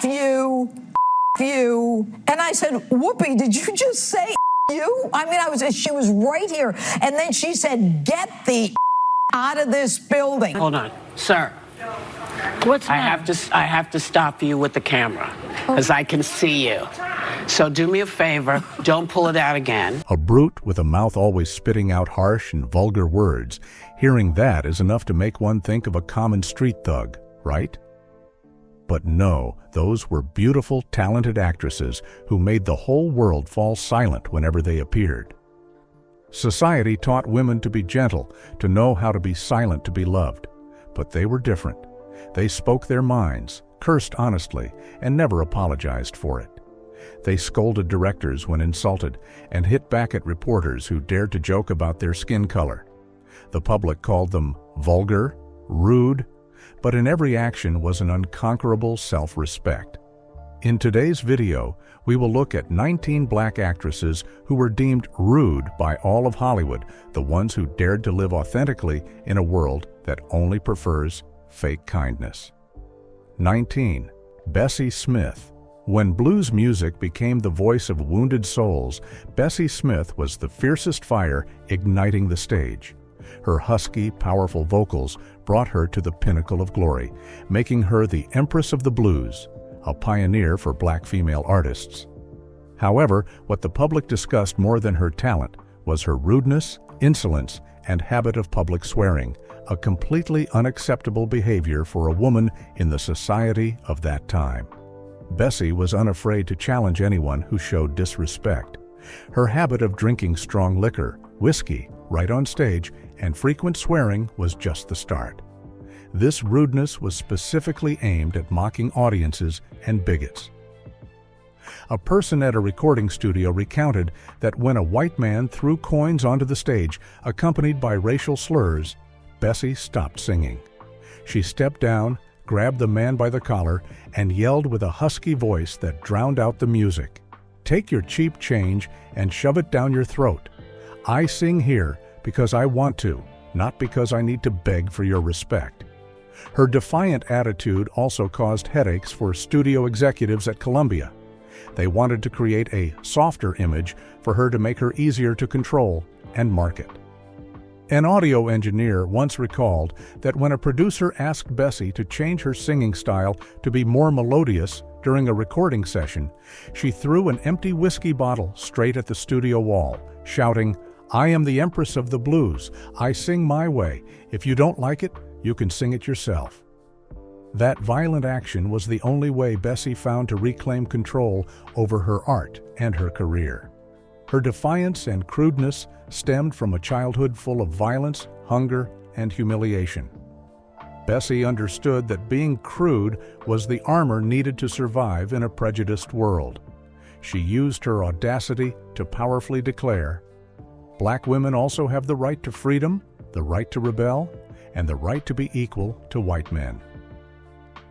you, you. And I said, Whoopi, did you just say you? I mean, she was right here. And then she said, get the out of this building. Hold on, sir. What's I have to stop you with the camera because I can see you. So do me a favor, don't pull it out again. A brute with a mouth always spitting out harsh and vulgar words. Hearing that is enough to make one think of a common street thug, right? But no, those were beautiful, talented actresses who made the whole world fall silent whenever they appeared. Society taught women to be gentle, to know how to be silent to be loved. But they were different. They spoke their minds, cursed honestly, and never apologized for it. They scolded directors when insulted and hit back at reporters who dared to joke about their skin color. The public called them vulgar, rude, but in every action was an unconquerable self-respect. In today's video, we will look at 19 black actresses who were deemed rude by all of Hollywood, the ones who dared to live authentically in a world that only prefers fake kindness. 19. Bessie Smith. When blues music became the voice of wounded souls, Bessie Smith was the fiercest fire igniting the stage. Her husky, powerful vocals brought her to the pinnacle of glory, making her the Empress of the Blues, a pioneer for black female artists. However, what the public discussed more than her talent was her rudeness, insolence, and habit of public swearing, a completely unacceptable behavior for a woman in the society of that time. Bessie was unafraid to challenge anyone who showed disrespect. Her habit of drinking strong liquor, whiskey, right on stage, and frequent swearing was just the start. This rudeness was specifically aimed at mocking audiences and bigots. A person at a recording studio recounted that when a white man threw coins onto the stage, accompanied by racial slurs, Bessie stopped singing. She stepped down, grabbed the man by the collar, and yelled with a husky voice that drowned out the music. "Take your cheap change and shove it down your throat. I sing here because I want to, not because I need to beg for your respect." Her defiant attitude also caused headaches for studio executives at Columbia. They wanted to create a softer image for her to make her easier to control and market. An audio engineer once recalled that when a producer asked Bessie to change her singing style to be more melodious during a recording session, she threw an empty whiskey bottle straight at the studio wall, shouting, "I am the Empress of the Blues. I sing my way. If you don't like it, you can sing it yourself." That violent action was the only way Bessie found to reclaim control over her art and her career. Her defiance and crudeness stemmed from a childhood full of violence, hunger, and humiliation. Bessie understood that being crude was the armor needed to survive in a prejudiced world. She used her audacity to powerfully declare, "Black women also have the right to freedom, the right to rebel, and the right to be equal to white men."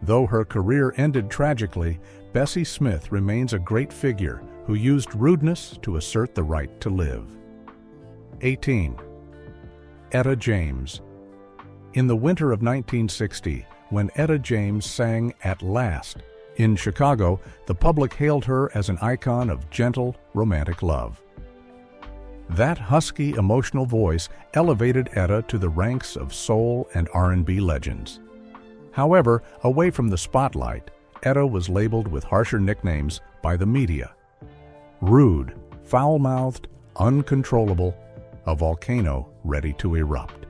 Though her career ended tragically, Bessie Smith remains a great figure who used rudeness to assert the right to live. 18. Etta James. In the winter of 1960, when Etta James sang "At Last" in Chicago, the public hailed her as an icon of gentle, romantic love. That husky, emotional voice elevated Etta to the ranks of soul and R&B legends. However, away from the spotlight, Etta was labeled with harsher nicknames by the media. Rude, foul-mouthed, uncontrollable, a volcano ready to erupt.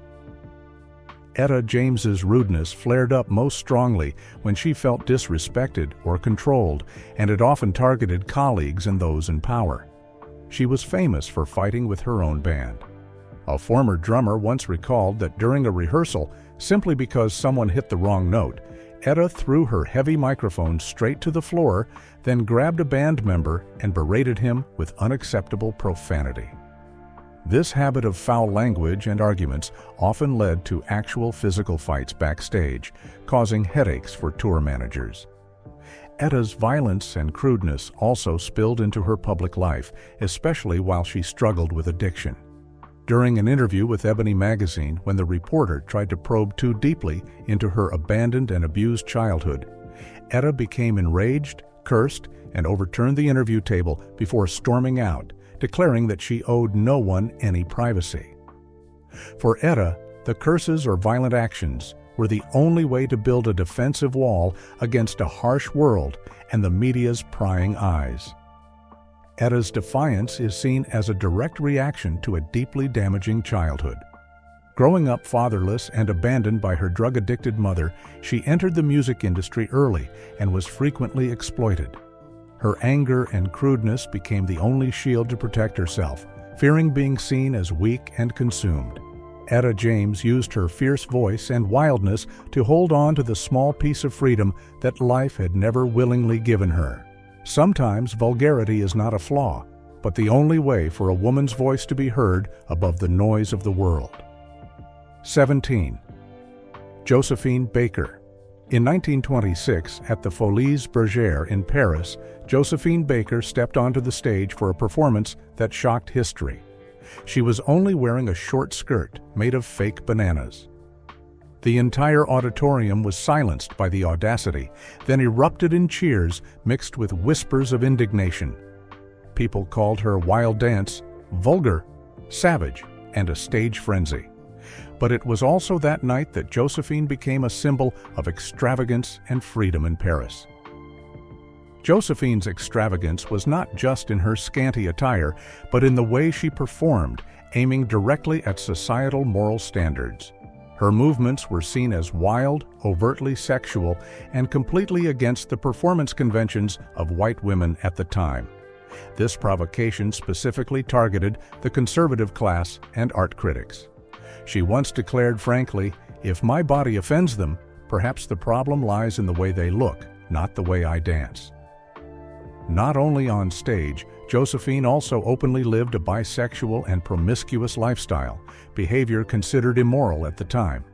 Etta James's rudeness flared up most strongly when she felt disrespected or controlled, and it often targeted colleagues and those in power. She was famous for fighting with her own band. A former drummer once recalled that during a rehearsal, simply because someone hit the wrong note, Etta threw her heavy microphone straight to the floor, then grabbed a band member and berated him with unacceptable profanity. This habit of foul language and arguments often led to actual physical fights backstage, causing headaches for tour managers. Etta's violence and crudeness also spilled into her public life, especially while she struggled with addiction. During an interview with Ebony magazine, when the reporter tried to probe too deeply into her abandoned and abused childhood, Etta became enraged, cursed, and overturned the interview table before storming out, declaring that she owed no one any privacy. For Etta, the curses or violent actions were the only way to build a defensive wall against a harsh world and the media's prying eyes. Etta's defiance is seen as a direct reaction to a deeply damaging childhood. Growing up fatherless and abandoned by her drug-addicted mother, she entered the music industry early and was frequently exploited. Her anger and crudeness became the only shield to protect herself, fearing being seen as weak and consumed. Etta James used her fierce voice and wildness to hold on to the small piece of freedom that life had never willingly given her. Sometimes vulgarity is not a flaw, but the only way for a woman's voice to be heard above the noise of the world. 17. Josephine Baker. In 1926, at the Folies Bergère in Paris, Josephine Baker stepped onto the stage for a performance that shocked history. She was only wearing a short skirt made of fake bananas. The entire auditorium was silenced by the audacity, then erupted in cheers mixed with whispers of indignation. People called her wild dance vulgar, savage, and a stage frenzy. But it was also that night that Josephine became a symbol of extravagance and freedom in Paris. Josephine's extravagance was not just in her scanty attire, but in the way she performed, aiming directly at societal moral standards. Her movements were seen as wild, overtly sexual, and completely against the performance conventions of white women at the time. This provocation specifically targeted the conservative class and art critics. She once declared frankly, "If my body offends them, perhaps the problem lies in the way they look, not the way I dance." Not only on stage, Josephine also openly lived a bisexual and promiscuous lifestyle, behavior considered immoral at the time.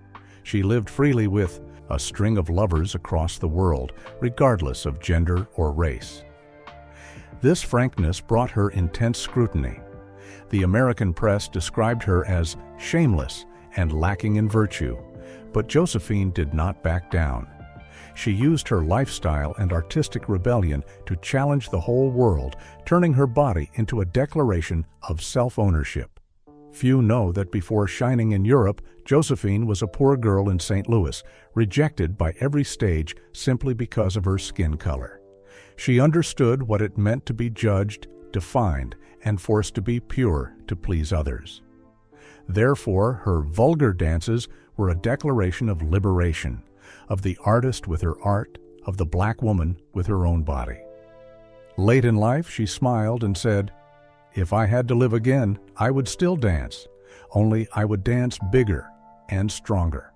She lived freely with a string of lovers across the world, regardless of gender or race. This frankness brought her intense scrutiny. The American press described her as shameless and lacking in virtue, but Josephine did not back down. She used her lifestyle and artistic rebellion to challenge the whole world, turning her body into a declaration of self-ownership. Few know that before shining in Europe, Josephine was a poor girl in St. Louis, rejected by every stage simply because of her skin color. She understood what it meant to be judged, defined, and forced to be pure to please others. Therefore, her vulgar dances were a declaration of liberation, of the artist with her art, of the black woman with her own body. Late in life, she smiled and said, "If I had to live again, I would still dance, only I would dance bigger and stronger."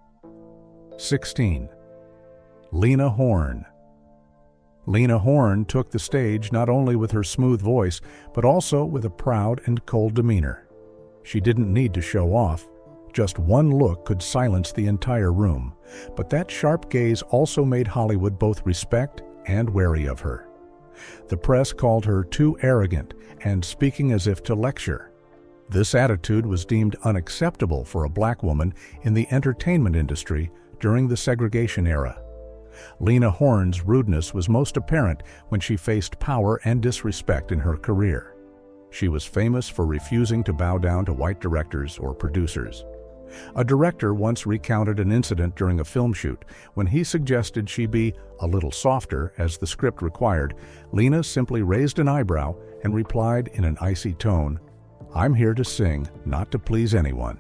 16. Lena Horne. Lena Horne took the stage not only with her smooth voice, but also with a proud and cold demeanor. She didn't need to show off. Just one look could silence the entire room, but that sharp gaze also made Hollywood both respect and wary of her. The press called her too arrogant and speaking as if to lecture. This attitude was deemed unacceptable for a black woman in the entertainment industry during the segregation era. Lena Horne's rudeness was most apparent when she faced power and disrespect in her career. She was famous for refusing to bow down to white directors or producers. A director once recounted an incident during a film shoot. When he suggested she be a little softer, as the script required, Lena simply raised an eyebrow and replied in an icy tone, "I'm here to sing, not to please anyone."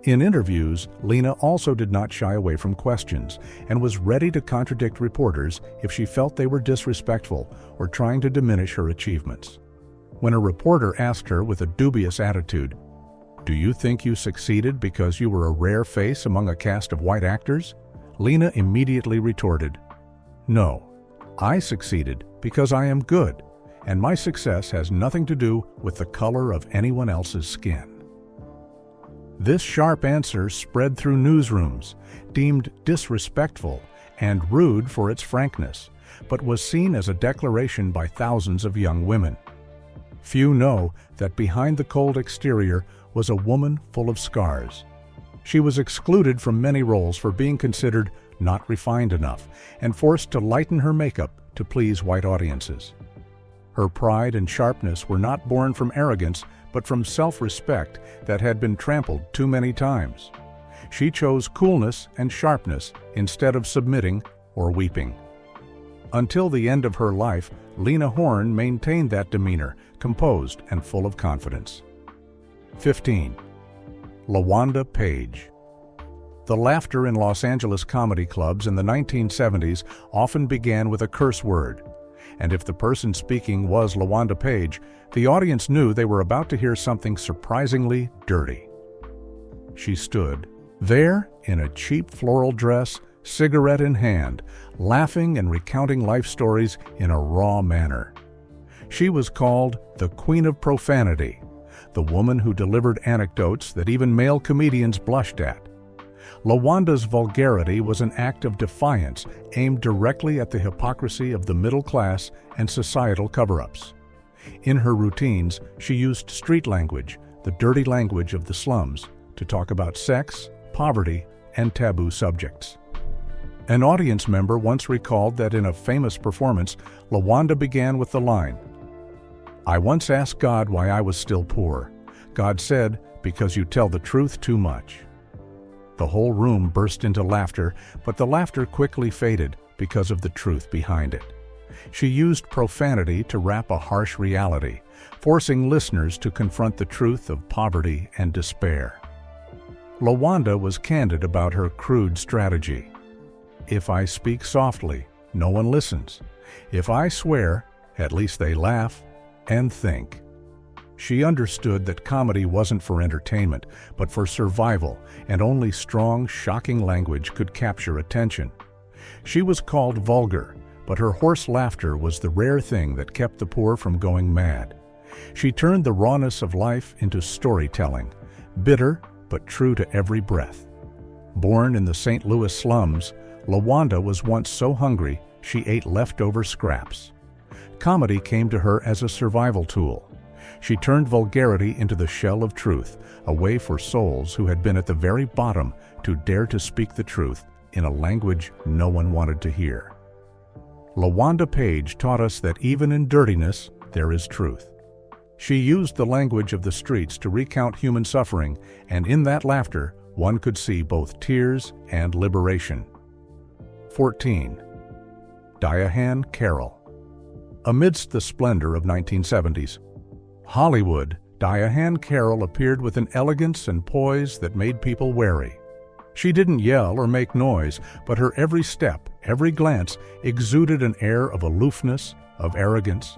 In interviews, Lena also did not shy away from questions and was ready to contradict reporters if she felt they were disrespectful or trying to diminish her achievements. When a reporter asked her with a dubious attitude, "Do you think you succeeded because you were a rare face among a cast of white actors?" Lena immediately retorted, "No, I succeeded because I am good, and my success has nothing to do with the color of anyone else's skin." This sharp answer spread through newsrooms, deemed disrespectful and rude for its frankness, but was seen as a declaration by thousands of young women. Few know that behind the cold exterior was a woman full of scars. She was excluded from many roles for being considered not refined enough, and forced to lighten her makeup to please white audiences. Her pride and sharpness were not born from arrogance, but from self-respect that had been trampled too many times. She chose coolness and sharpness instead of submitting or weeping. Until the end of her life, Lena Horne maintained that demeanor, composed and full of confidence. 15. LaWanda Page. The laughter in Los Angeles comedy clubs in the 1970s often began with a curse word, and if the person speaking was LaWanda Page, the audience knew they were about to hear something surprisingly dirty. She stood there in a cheap floral dress, cigarette in hand, laughing and recounting life stories in a raw manner. She was called the Queen of Profanity, the woman who delivered anecdotes that even male comedians blushed at. LaWanda's vulgarity was an act of defiance aimed directly at the hypocrisy of the middle class and societal cover-ups. In her routines, she used street language, the dirty language of the slums, to talk about sex, poverty, and taboo subjects. An audience member once recalled that in a famous performance, LaWanda began with the line, "I once asked God why I was still poor. God said, because you tell the truth too much." The whole room burst into laughter, but the laughter quickly faded because of the truth behind it. She used profanity to wrap a harsh reality, forcing listeners to confront the truth of poverty and despair. LaWanda was candid about her crude strategy. "If I speak softly, no one listens. If I swear, at least they laugh and think." She understood that comedy wasn't for entertainment, but for survival, and only strong, shocking language could capture attention. She was called vulgar, but her hoarse laughter was the rare thing that kept the poor from going mad. She turned the rawness of life into storytelling, bitter but true to every breath. Born in the St. Louis slums, LaWanda was once so hungry she ate leftover scraps. Comedy came to her as a survival tool. She turned vulgarity into the shell of truth, a way for souls who had been at the very bottom to dare to speak the truth in a language no one wanted to hear. LaWanda Page taught us that even in dirtiness, there is truth. She used the language of the streets to recount human suffering, and in that laughter, one could see both tears and liberation. 14. Diahann Carroll. Amidst the splendor of 1970s Hollywood, Diahann Carroll appeared with an elegance and poise that made people wary. She didn't yell or make noise, but her every step, every glance exuded an air of aloofness, of arrogance.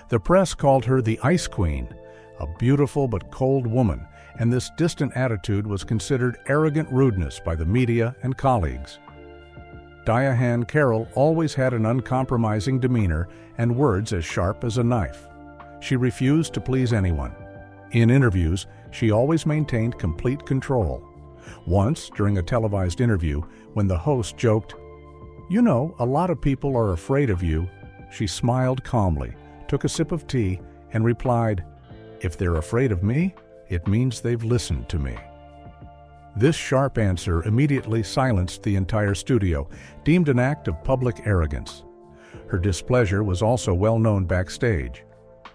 The press called her the Ice Queen, a beautiful but cold woman, and this distant attitude was considered arrogant rudeness by the media and colleagues. Diahann Carroll always had an uncompromising demeanor and words as sharp as a knife. She refused to please anyone. In interviews, she always maintained complete control. Once, during a televised interview, when the host joked, "You know, a lot of people are afraid of you," she smiled calmly, took a sip of tea, and replied, "If they're afraid of me, it means they've listened to me." This sharp answer immediately silenced the entire studio, deemed an act of public arrogance. Her displeasure was also well known backstage.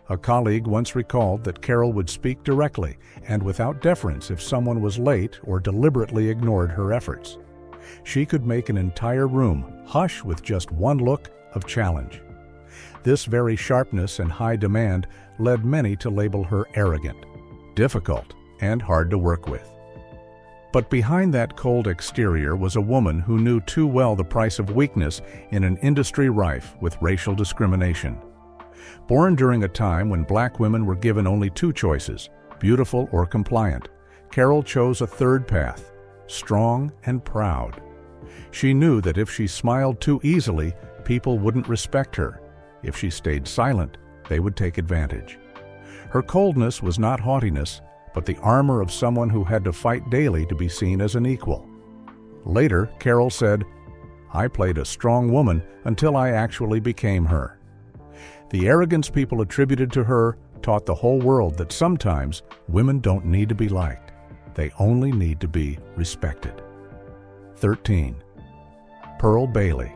A colleague once recalled that Carroll would speak directly and without deference if someone was late or deliberately ignored her efforts. She could make an entire room hush with just one look of challenge. This very sharpness and high demand led many to label her arrogant, difficult, and hard to work with. But behind that cold exterior was a woman who knew too well the price of weakness in an industry rife with racial discrimination. Born during a time when black women were given only two choices, beautiful or compliant, Carroll chose a third path, strong and proud. She knew that if she smiled too easily, people wouldn't respect her. If she stayed silent, they would take advantage. Her coldness was not haughtiness, but the armor of someone who had to fight daily to be seen as an equal. Later, Carroll said, "I played a strong woman until I actually became her." The arrogance people attributed to her taught the whole world that sometimes women don't need to be liked. They only need to be respected. 13. Pearl Bailey.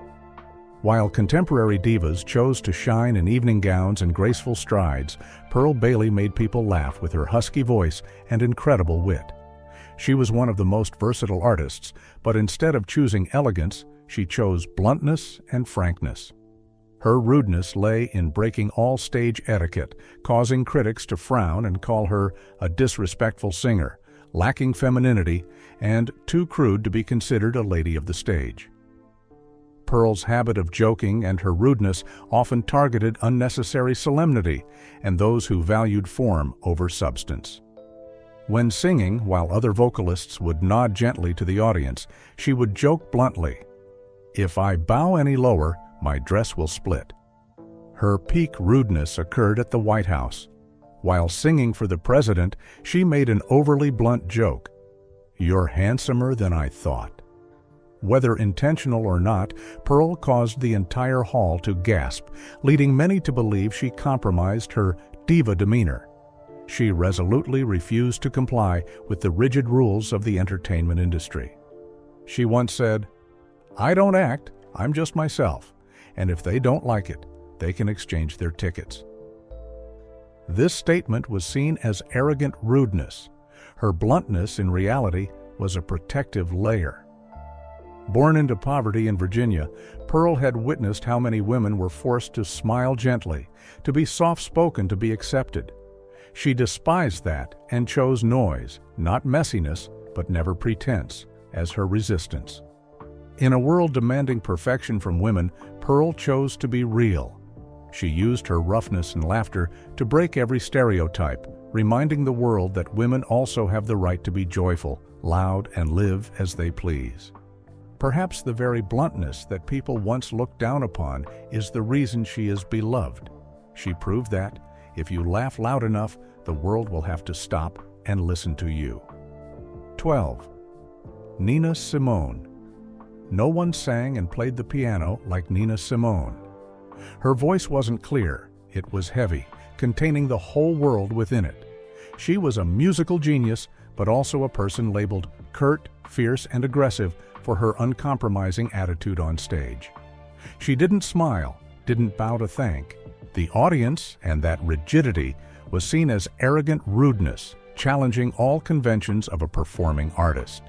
While contemporary divas chose to shine in evening gowns and graceful strides, Pearl Bailey made people laugh with her husky voice and incredible wit. She was one of the most versatile artists, but instead of choosing elegance, she chose bluntness and frankness. Her rudeness lay in breaking all stage etiquette, causing critics to frown and call her a disrespectful singer, lacking femininity, and too crude to be considered a lady of the stage. Pearl's habit of joking and her rudeness often targeted unnecessary solemnity and those who valued form over substance. When singing, while other vocalists would nod gently to the audience, she would joke bluntly, "If I bow any lower, my dress will split." Her peak rudeness occurred at the White House. While singing for the president, she made an overly blunt joke, "You're handsomer than I thought." Whether intentional or not, Pearl caused the entire hall to gasp, leading many to believe she compromised her diva demeanor. She resolutely refused to comply with the rigid rules of the entertainment industry. She once said, "I don't act, I'm just myself, and if they don't like it, they can exchange their tickets." This statement was seen as arrogant rudeness. Her bluntness, in reality, was a protective layer. Born into poverty in Virginia, Pearl had witnessed how many women were forced to smile gently, to be soft-spoken to be accepted. She despised that and chose noise, not messiness, but never pretense, as her resistance. In a world demanding perfection from women, Pearl chose to be real. She used her roughness and laughter to break every stereotype, reminding the world that women also have the right to be joyful, loud, and live as they please. Perhaps the very bluntness that people once looked down upon is the reason she is beloved. She proved that, if you laugh loud enough, the world will have to stop and listen to you. 12. Nina Simone. No one sang and played the piano like Nina Simone. Her voice wasn't clear, it was heavy, containing the whole world within it. She was a musical genius, but also a person labeled curt, fierce, and aggressive for her uncompromising attitude on stage. She didn't smile, didn't bow to thank. The audience, and that rigidity, was seen as arrogant rudeness, challenging all conventions of a performing artist.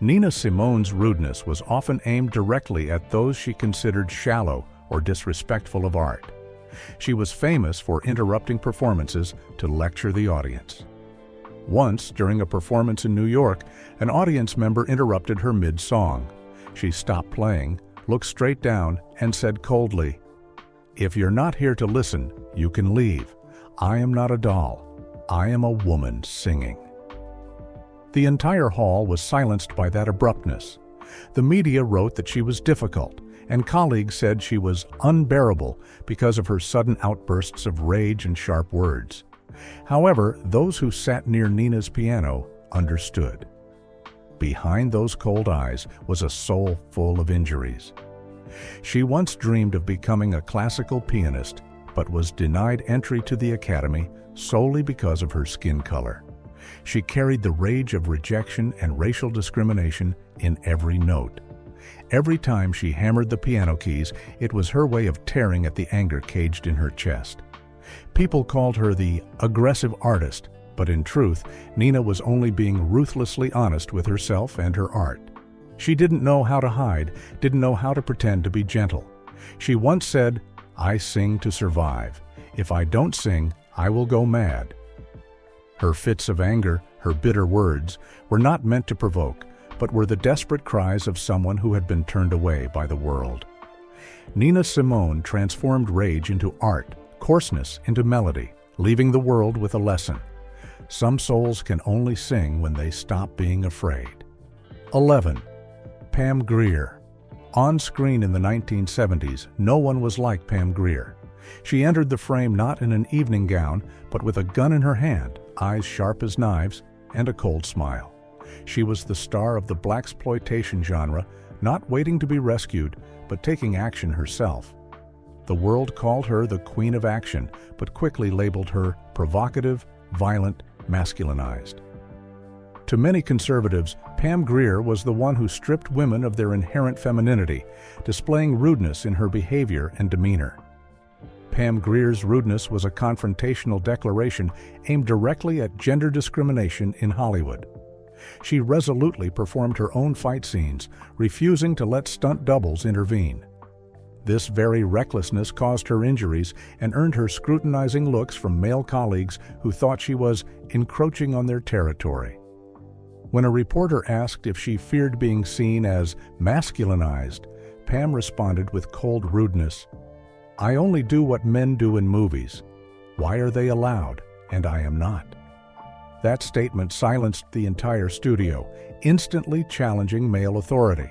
Nina Simone's rudeness was often aimed directly at those she considered shallow or disrespectful of art. She was famous for interrupting performances to lecture the audience. Once, during a performance in New York, an audience member interrupted her mid-song. She stopped playing, looked straight down, and said coldly, "If you're not here to listen, you can leave. I am not a doll. I am a woman singing." The entire hall was silenced by that abruptness. The media wrote that she was difficult, and colleagues said she was unbearable because of her sudden outbursts of rage and sharp words. However, those who sat near Nina's piano understood. Behind those cold eyes was a soul full of injuries. She once dreamed of becoming a classical pianist, but was denied entry to the academy solely because of her skin color. She carried the rage of rejection and racial discrimination in every note. Every time she hammered the piano keys, it was her way of tearing at the anger caged in her chest. People called her the aggressive artist, but in truth, Nina was only being ruthlessly honest with herself and her art. She didn't know how to hide, didn't know how to pretend to be gentle. She once said, "I sing to survive. If I don't sing, I will go mad." Her fits of anger, her bitter words, were not meant to provoke, but were the desperate cries of someone who had been turned away by the world. Nina Simone transformed rage into art, coarseness into melody, leaving the world with a lesson. Some souls can only sing when they stop being afraid. 11. Pam Grier. On screen in the 1970s, no one was like Pam Grier. She entered the frame not in an evening gown, but with a gun in her hand, eyes sharp as knives, and a cold smile. She was the star of the blaxploitation genre, not waiting to be rescued, but taking action herself. The world called her the Queen of Action, but quickly labeled her provocative, violent, masculinized. To many conservatives, Pam Grier was the one who stripped women of their inherent femininity, displaying rudeness in her behavior and demeanor. Pam Grier's rudeness was a confrontational declaration aimed directly at gender discrimination in Hollywood. She resolutely performed her own fight scenes, refusing to let stunt doubles intervene. This very recklessness caused her injuries and earned her scrutinizing looks from male colleagues who thought she was encroaching on their territory. When a reporter asked if she feared being seen as masculinized, Pam responded with cold rudeness, "I only do what men do in movies. Why are they allowed, and I am not?" That statement silenced the entire studio, instantly challenging male authority.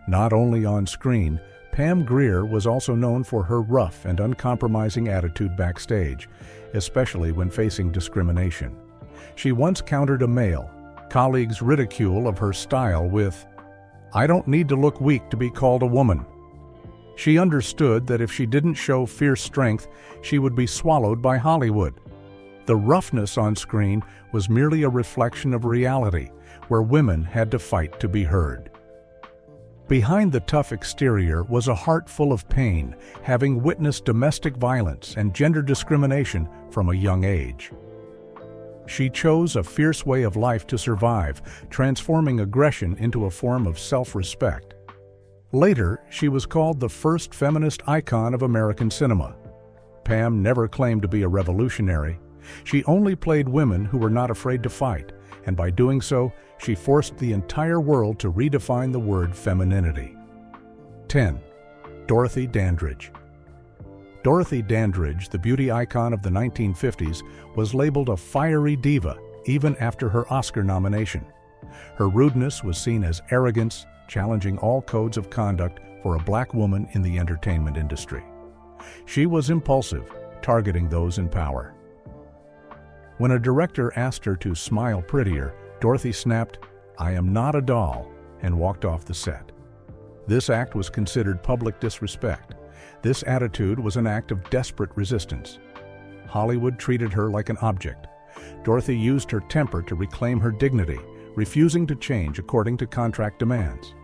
Not only on screen, Pam Grier was also known for her rough and uncompromising attitude backstage, especially when facing discrimination. She once countered a male colleague's ridicule of her style with, "I don't need to look weak to be called a woman." She understood that if she didn't show fierce strength, she would be swallowed by Hollywood. The roughness on screen was merely a reflection of reality, where women had to fight to be heard. Behind the tough exterior was a heart full of pain, having witnessed domestic violence and gender discrimination from a young age. She chose a fierce way of life to survive, transforming aggression into a form of self-respect. Later, she was called the first feminist icon of American cinema. Pam never claimed to be a revolutionary. She only played women who were not afraid to fight, and by doing so, she forced the entire world to redefine the word femininity. 10. Dorothy Dandridge. Dorothy Dandridge, the beauty icon of the 1950s, was labeled a fiery diva even after her Oscar nomination. Her rudeness was seen as arrogance, challenging all codes of conduct for a black woman in the entertainment industry. She was impulsive, targeting those in power. When a director asked her to smile prettier, Dorothy snapped, "I am not a doll," and walked off the set. This act was considered public disrespect. This attitude was an act of desperate resistance. Hollywood treated her like an object. Dorothy used her temper to reclaim her dignity, refusing to change according to contract demands.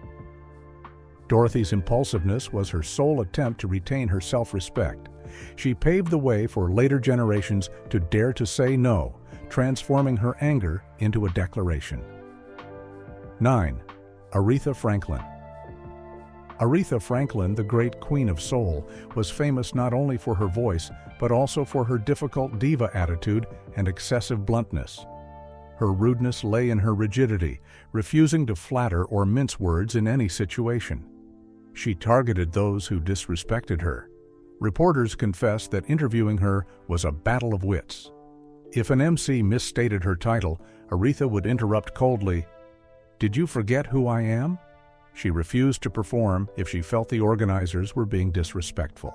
Dorothy's impulsiveness was her sole attempt to retain her self-respect. She paved the way for later generations to dare to say no, transforming her anger into a declaration. 9. Aretha Franklin. Aretha Franklin, the great queen of soul, was famous not only for her voice, but also for her difficult diva attitude and excessive bluntness. Her rudeness lay in her rigidity, refusing to flatter or mince words in any situation. She targeted those who disrespected her. Reporters confessed that interviewing her was a battle of wits. If an MC misstated her title, Aretha would interrupt coldly, "Did you forget who I am?" She refused to perform if she felt the organizers were being disrespectful.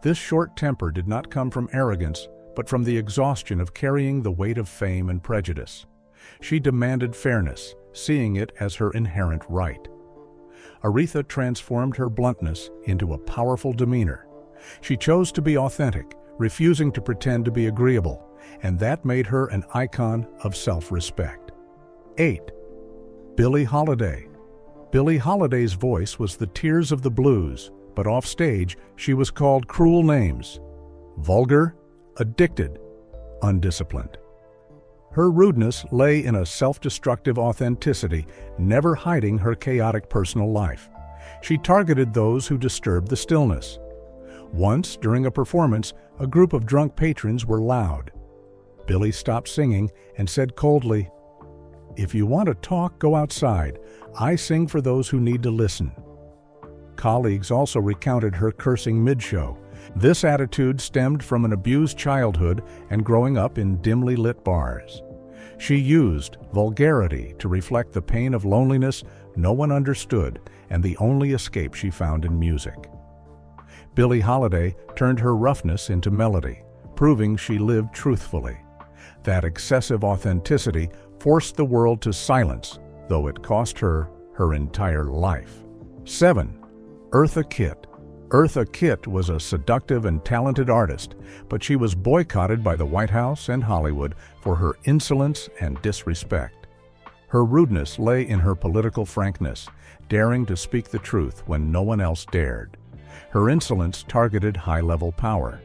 This short temper did not come from arrogance, but from the exhaustion of carrying the weight of fame and prejudice. She demanded fairness, seeing it as her inherent right. Aretha transformed her bluntness into a powerful demeanor. She chose to be authentic, refusing to pretend to be agreeable, and that made her an icon of self-respect. 8. Billie Holiday. Billie Holiday's voice was the tears of the blues, but offstage she was called cruel names: vulgar, addicted, undisciplined. Her rudeness lay in a self-destructive authenticity, never hiding her chaotic personal life. She targeted those who disturbed the stillness. Once, during a performance, a group of drunk patrons were loud. Billie stopped singing and said coldly, "If you want to talk, go outside. I sing for those who need to listen." Colleagues also recounted her cursing mid-show. This attitude stemmed from an abused childhood and growing up in dimly lit bars. She used vulgarity to reflect the pain of loneliness no one understood and the only escape she found in music. Billie Holiday turned her roughness into melody, proving she lived truthfully. That excessive authenticity forced the world to silence, though it cost her her entire life. 7. Eartha Kitt. Eartha Kitt was a seductive and talented artist, but she was boycotted by the White House and Hollywood for her insolence and disrespect. Her rudeness lay in her political frankness, daring to speak the truth when no one else dared. Her insolence targeted high-level power.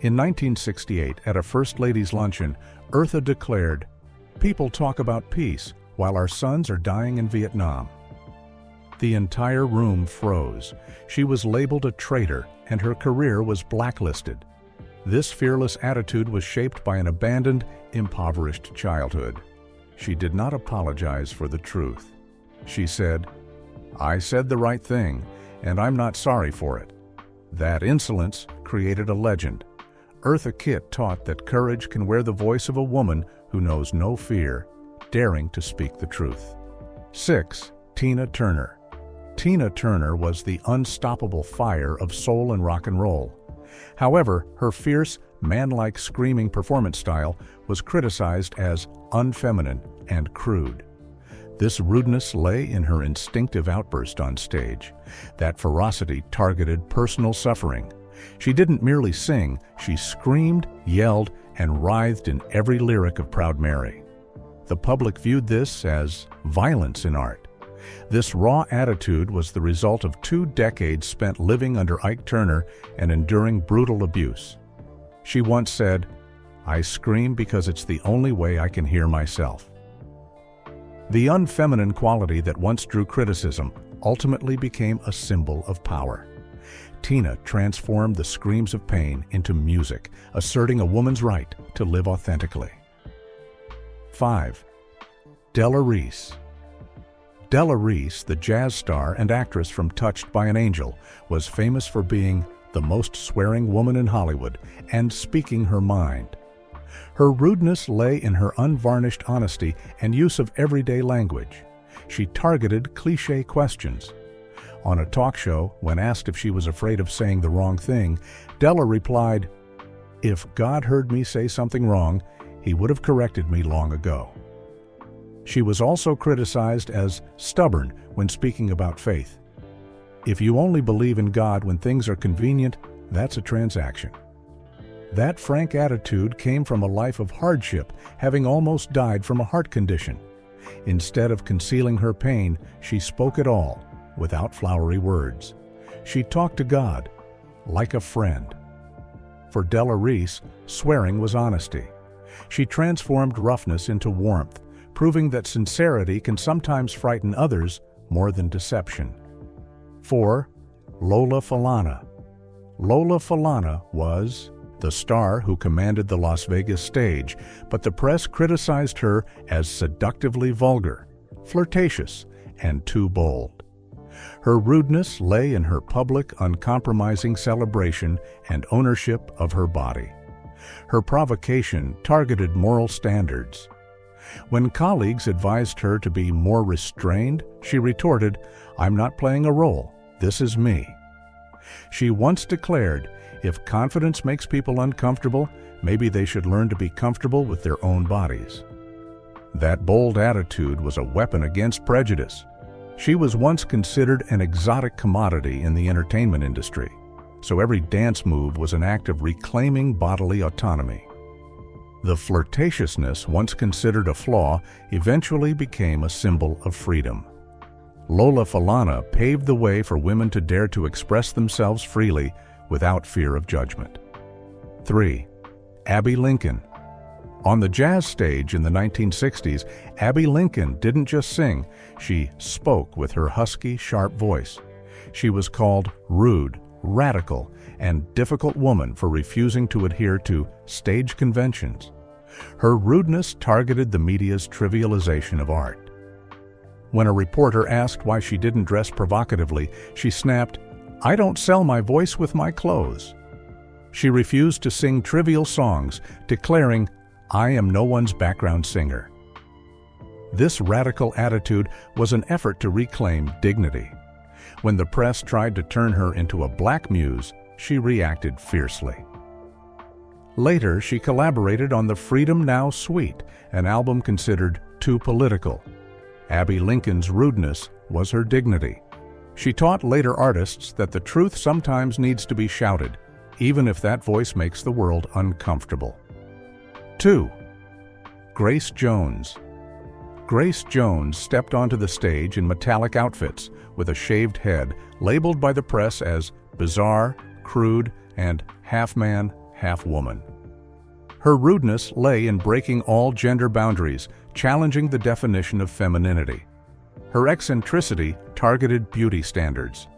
In 1968, at a First Ladies' luncheon, Eartha declared, "People talk about peace while our sons are dying in Vietnam." The entire room froze. She was labeled a traitor, and her career was blacklisted. This fearless attitude was shaped by an abandoned, impoverished childhood. She did not apologize for the truth. She said, "I said the right thing, and I'm not sorry for it." That insolence created a legend. Eartha Kitt taught that courage can wear the voice of a woman who knows no fear, daring to speak the truth. 6. Tina Turner. Tina Turner was the unstoppable fire of soul and rock and roll. However, her fierce, man-like screaming performance style was criticized as unfeminine and crude. This rudeness lay in her instinctive outburst on stage. That ferocity targeted personal suffering. She didn't merely sing, she screamed, yelled, and writhed in every lyric of Proud Mary. The public viewed this as violence in art. This raw attitude was the result of 2 decades spent living under Ike Turner and enduring brutal abuse. She once said, "I scream because it's the only way I can hear myself." The unfeminine quality that once drew criticism ultimately became a symbol of power. Tina transformed the screams of pain into music, asserting a woman's right to live authentically. 5. Della Reese. Della Reese, the jazz star and actress from Touched by an Angel, was famous for being the most swearing woman in Hollywood and speaking her mind. Her rudeness lay in her unvarnished honesty and use of everyday language. She targeted cliché questions. On a talk show, when asked if she was afraid of saying the wrong thing, Della replied, "If God heard me say something wrong, He would have corrected me long ago." She was also criticized as stubborn when speaking about faith. If you only believe in God when things are convenient, that's a transaction. That frank attitude came from a life of hardship, having almost died from a heart condition. Instead of concealing her pain, she spoke it all, without flowery words. She talked to God, like a friend. For Della Reese, swearing was honesty. She transformed roughness into warmth, proving that sincerity can sometimes frighten others more than deception. 4. Lola Falana. Lola Falana was the star who commanded the Las Vegas stage, but the press criticized her as seductively vulgar, flirtatious, and too bold. Her rudeness lay in her public, uncompromising celebration and ownership of her body. Her provocation targeted moral standards. When colleagues advised her to be more restrained, she retorted, "I'm not playing a role. This is me." She once declared, if confidence makes people uncomfortable, maybe they should learn to be comfortable with their own bodies. That bold attitude was a weapon against prejudice. She was once considered an exotic commodity in the entertainment industry, so every dance move was an act of reclaiming bodily autonomy. The flirtatiousness, once considered a flaw, eventually became a symbol of freedom. Lola Falana paved the way for women to dare to express themselves freely without fear of judgment. 3. Abbey Lincoln. On the jazz stage in the 1960s, Abbey Lincoln didn't just sing, she spoke with her husky, sharp voice. She was called rude, radical, and difficult woman for refusing to adhere to stage conventions. Her rudeness targeted the media's trivialization of art. When a reporter asked why she didn't dress provocatively, she snapped, "I don't sell my voice with my clothes." She refused to sing trivial songs, declaring, "I am no one's background singer." This radical attitude was an effort to reclaim dignity. When the press tried to turn her into a black muse, she reacted fiercely. Later, she collaborated on the Freedom Now Suite, an album considered too political. Abbey Lincoln's rudeness was her dignity. She taught later artists that the truth sometimes needs to be shouted, even if that voice makes the world uncomfortable. 2. Grace Jones. Grace Jones stepped onto the stage in metallic outfits with a shaved head, labeled by the press as bizarre, crude, and half-man, half-woman. Her rudeness lay in breaking all gender boundaries, challenging the definition of femininity. Her eccentricity targeted beauty standards.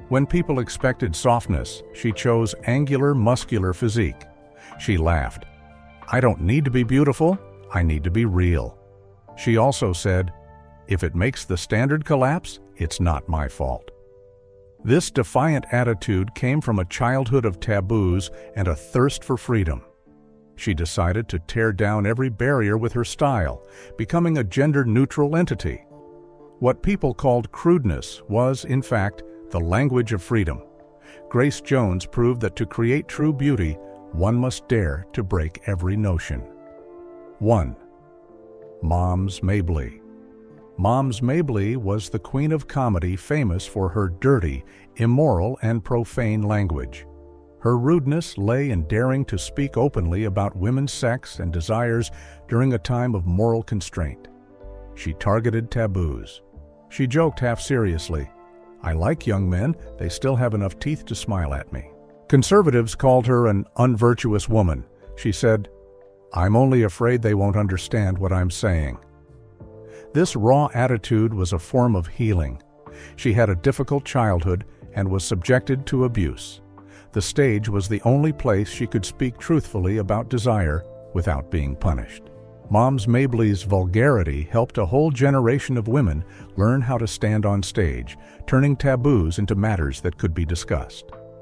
When people expected softness, she chose angular, muscular physique. She laughed. "I don't need to be beautiful, I need to be real." She also said, "If it makes the standard collapse, it's not my fault." This defiant attitude came from a childhood of taboos and a thirst for freedom. She decided to tear down every barrier with her style, becoming a gender-neutral entity. What people called crudeness was, in fact, the language of freedom. Grace Jones proved that to create true beauty, one must dare to break every notion. 1. Moms Mabley. Moms Mabley was the queen of comedy, famous for her dirty, immoral, and profane language. Her rudeness lay in daring to speak openly about women's sex and desires during a time of moral constraint. She targeted taboos. She joked half seriously, "I like young men, they still have enough teeth to smile at me." Conservatives called her an unvirtuous woman. She said, "I'm only afraid they won't understand what I'm saying." This raw attitude was a form of healing. She had a difficult childhood and was subjected to abuse. The stage was the only place she could speak truthfully about desire without being punished. Moms Mabley's vulgarity helped a whole generation of women learn how to stand on stage, turning taboos into matters that could be discussed.